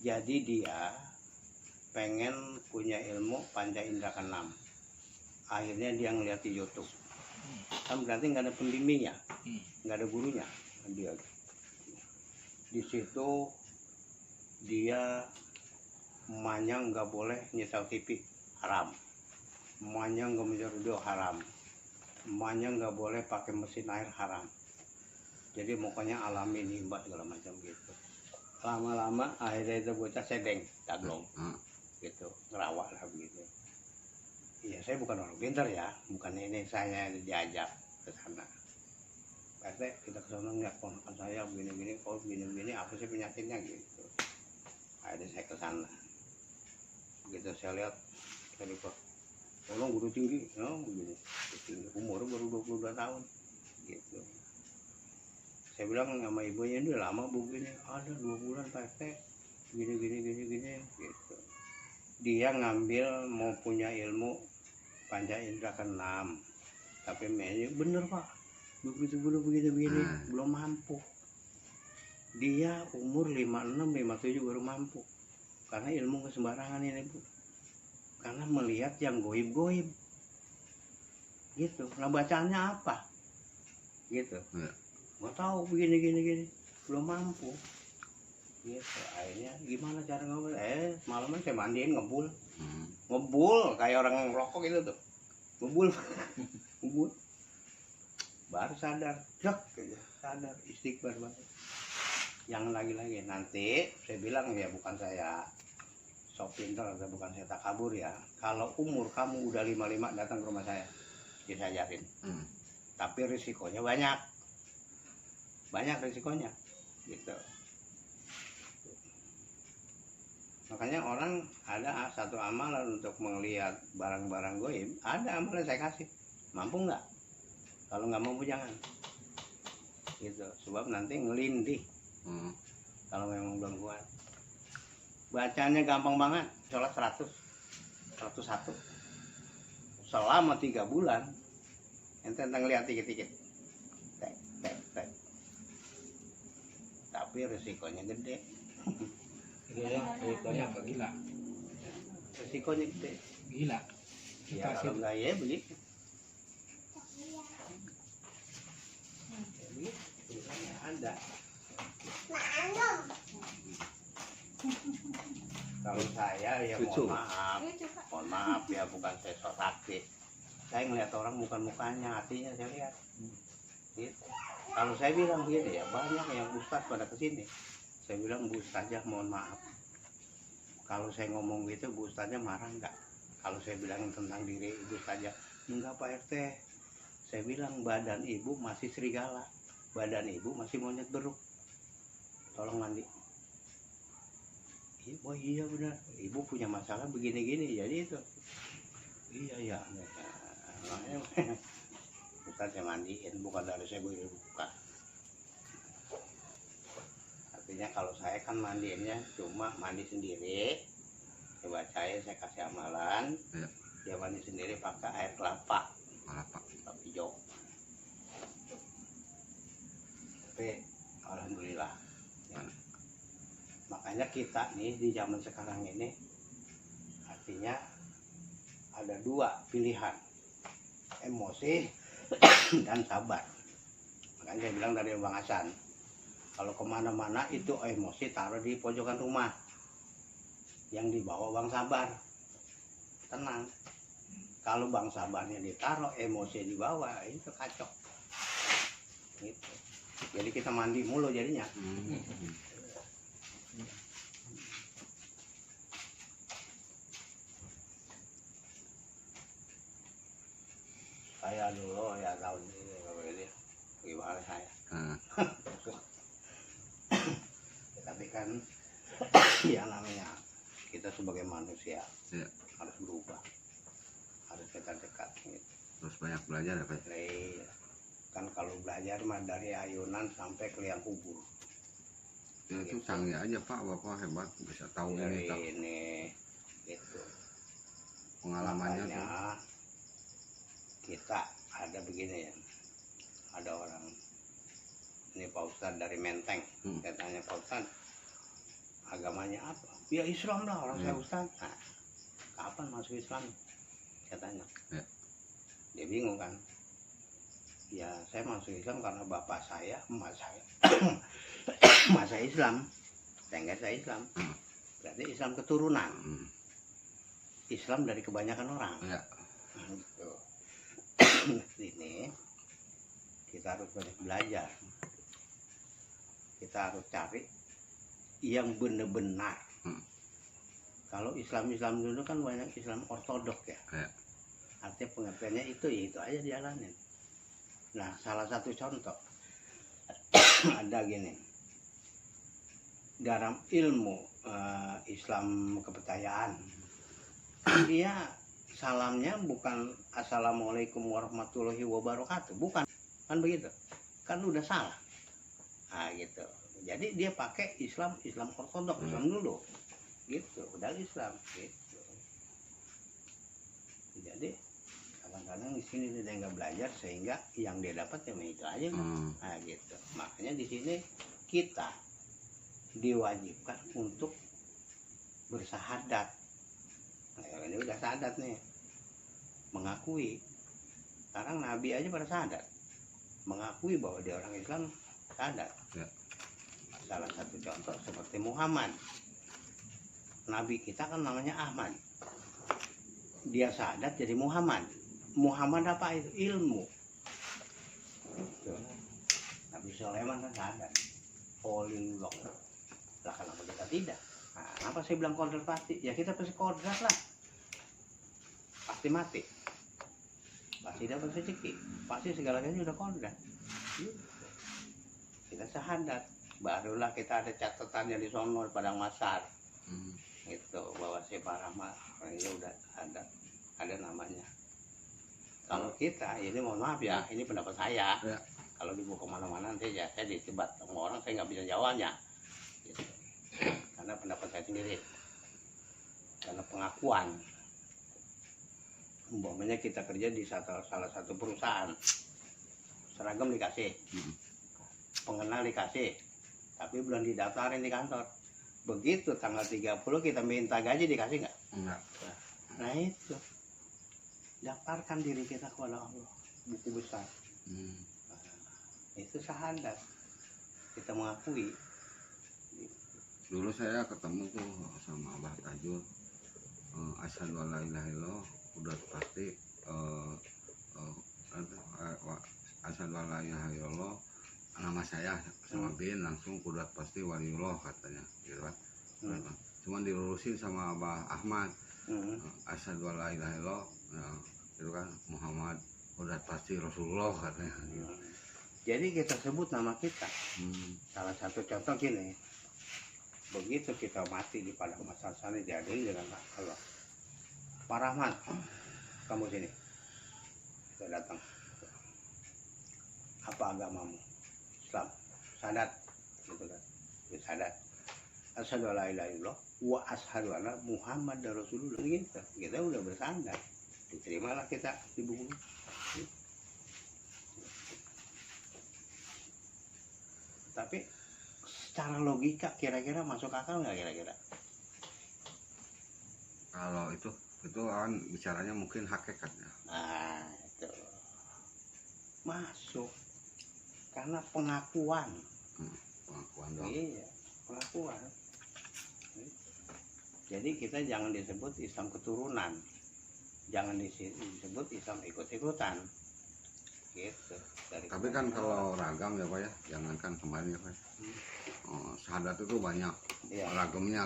Jadi dia pengen punya ilmu panca indera keenam. Akhirnya dia ngeliat di YouTube. Kan berarti nggak ada pembimbingnya, nggak ada gurunya. Dia di situ dia emaknya nggak boleh nyetel TV, haram. Emaknya nggak menjual radio, haram. Emaknya nggak boleh pakai mesin air, haram. Jadi pokoknya alami limbah segala macam gitu. Lama-lama akhirnya itu bocah sedeng, daglong, gitu, ngerawak lah begitu. Iya, saya bukan orang pintar ya, bukan ini saya diajak ke sana. Pak RT, kita ke sana ngeliat ponakan saya begini-begini, oh begini-begini, apa sih penyakitnya gitu. Akhirnya saya ke sana. Begitu saya lihat, saya lihat, tolong guru tinggi, no, begini, tinggi, umur baru 22 tahun, gitu. Saya bilang sama ibunya, ini udah lama begini, ada 2 bulan Pak RT, gini, gitu. Dia ngambil mau punya ilmu panca indera keenam, tapi mainnya bener Pak, begitu begini, belum mampu. Dia umur 56, 57 baru mampu, karena ilmu kesembarangan ini Bu, karena melihat yang goib-goib, gitu. Nah bacaannya apa, gitu, nggak tahu begini, belum mampu, gitu. Akhirnya gimana cara ngomong? Malaman saya mandiin ngebul, kayak orang ngerokok gitu tuh, ngebul, baru sadar, sadar, istighfar banget. Yang lagi-lagi nanti saya bilang ya, bukan saya sok pintar atau bukan saya takabur ya. Kalau umur kamu udah 55 datang ke rumah saya, bisa ajarin. Tapi risikonya banyak risikonya, gitu. Makanya orang ada satu amalan untuk melihat barang-barang goib, ada amalan saya kasih. Mampu nggak? Kalau nggak mampu jangan. Gitu. Sebab nanti ngelindih. Kalau memang belum kuat. Bacanya gampang banget. Sholat 101. Selama 3 bulan. Ente ngeliat dikit-dikit. Tek. Tapi risikonya gede. Risikonya apa gila? Risikonya gede. Gila. Ya kalau enggak ya begitu. Jadi ada. Kalau saya ya mohon maaf ya, bukan saya sok sakti. Saya ngeliat orang bukan mukanya, hatinya saya lihat. Gitu. Kalau saya bilang begini ya, banyak yang ustaz pada kesini. Saya bilang, Bu Ustazah mohon maaf, kalau saya ngomong gitu Bu Ustazah marah enggak? Kalau saya bilang tentang diri Ibu Ustazah, enggak Pak RT. Saya bilang badan ibu masih serigala, badan ibu masih monyet beruk, tolong mandi. Oh iya benar, ibu punya masalah begini-gini, jadi itu. Iya. Makanya Ustaz saya mandiin, bukan dari saya bukan. Artinya kalau saya kan mandiinnya cuma mandi sendiri, coba saya kasih amalan, dia mandi sendiri pakai air kelapa hijau. Tapi alhamdulillah ya. Makanya kita nih di zaman sekarang ini artinya ada 2 pilihan, emosi dan sabar. Makanya saya bilang dari Bang Hasan, kalau kemana-mana itu emosi taruh di pojokan rumah, yang dibawa Bang Sabar, tenang. Kalau Bang Sabarnya ditaruh, emosi dibawa, itu kacau. Gitu. Jadi kita mandi mulu jadinya. Saya dulu ya tahun ini gimana saya. Tapi kan ya namanya kita sebagai manusia harus berubah, harus kita dekat gitu. Terus banyak belajar ya Pak? Kan kalau belajar mah dari ayunan sampai ke liang kubur ya, itu gitu. canggih aja Pak, Bapak hebat bisa tahu dari ini gitu. Pengalamannya makanya tuh. Kita ada begini ya, ada orang ini Pak Ustadz dari Menteng, saya tanya Pak Ustadz, agamanya apa? Ya Islam lah, orang Ya. saya Ustaz. Nah, kapan masuk Islam? Katanya. Ya. Dia bingung kan. Ya saya masuk Islam karena bapak saya, emak saya, emak saya Islam, saya saya Islam. Berarti Islam keturunan. Islam dari kebanyakan orang. Ya. Nah, gitu. Ini kita harus banyak belajar. Kita harus cari yang benar-benar. Kalau Islam dulu kan banyak Islam ortodok ya. Ya. Artinya pengertiannya itu ya itu aja dijalanin. Nah, salah satu contoh ada gini. Dalam ilmu Islam kepercayaan, dia salamnya bukan assalamualaikum warahmatullahi wabarakatuh, bukan, kan begitu, kan udah salah. Nah gitu, jadi dia pakai Islam ortodok, Islam dulu, gitu, udah Islam, gitu. Jadi kadang-kadang di sini dia nggak belajar sehingga yang dia dapat cuma itu aja, nah gitu. Makanya di sini kita diwajibkan untuk bersahadat. Nah, ini udah sahadat nih, mengakui. Sekarang Nabi aja pada sahadat, mengakui bahwa dia orang Islam, sahadat. Ya. Salah satu contoh seperti Muhammad, Nabi kita kan namanya Ahmad, dia sahadat jadi Muhammad. Muhammad apa itu? Ilmu. Nabi Sulaiman kan sahadat, Holilullah. Lah kenapa kita tidak? Nah, apa saya bilang kodrat pasti? Ya kita pasti kodrat lah. Pasti mati. Pasti dapat rezeki. Pasti segala-galanya udah kodrat. Kita sahadat. Barulah kita ada catatannya di sono Padang Masar. Itu bahwa si Parahma ini udah ada namanya. Kalau kita ini mohon maaf ya, ini pendapat saya. Ya. Kalau dibuka kemana-mana nanti ya saya dicebat sama orang, saya nggak bisa jawabnya. Gitu. Karena pendapat saya sendiri, karena pengakuan. Umpamanya kita kerja di salah satu perusahaan, seragam dikasih, pengenal dikasih, tapi belum didaftarin di kantor. Begitu tanggal 30 kita minta gaji, dikasih nggak? Enggak. Nah itu, daftarkan diri kita kepada Allah, buku besar. Itu sahadat, kita mengakui. Dulu saya ketemu tuh sama Abah Tajul, asyhadu alla ilaha illallah, udah pasti asyhadu alla ilaha illallah, nama saya sama bin langsung udah pasti waliullah katanya, gitu kan. Cuman dilurusin sama Abah Ahmad, asyhadu alla ilaha illallah, gitu kan, Muhammad udah pasti Rasulullah katanya. Gitu. Jadi kita sebut nama kita. Salah satu contoh gini. Begitu kita mati di padang mahsyar sana diadili dengan Allah. Pak Rahman, kamu sini. Saya datang. Apa agamamu? Islam. Sadat. Gitu kan. Sadat. Asyhadu alla ilaha illallah wa asyhadu anna Muhammad Rasulullah. Gitu. Kita udah bersandar. Diterimalah kita di buku. Tapi secara logika kira-kira masuk akal nggak kira-kira? Kalau itu kan bicaranya mungkin hakikatnya. Nah itu masuk karena pengakuan. Pengakuan dong. Iya, pengakuan. Jadi kita jangan disebut Islam keturunan, jangan disebut Islam ikut-ikutan. Gitu. Tapi kan kalau ragam ya Pak ya, jangankan kemarin ya Pak. Sahadat itu banyak Iya. ragamnya.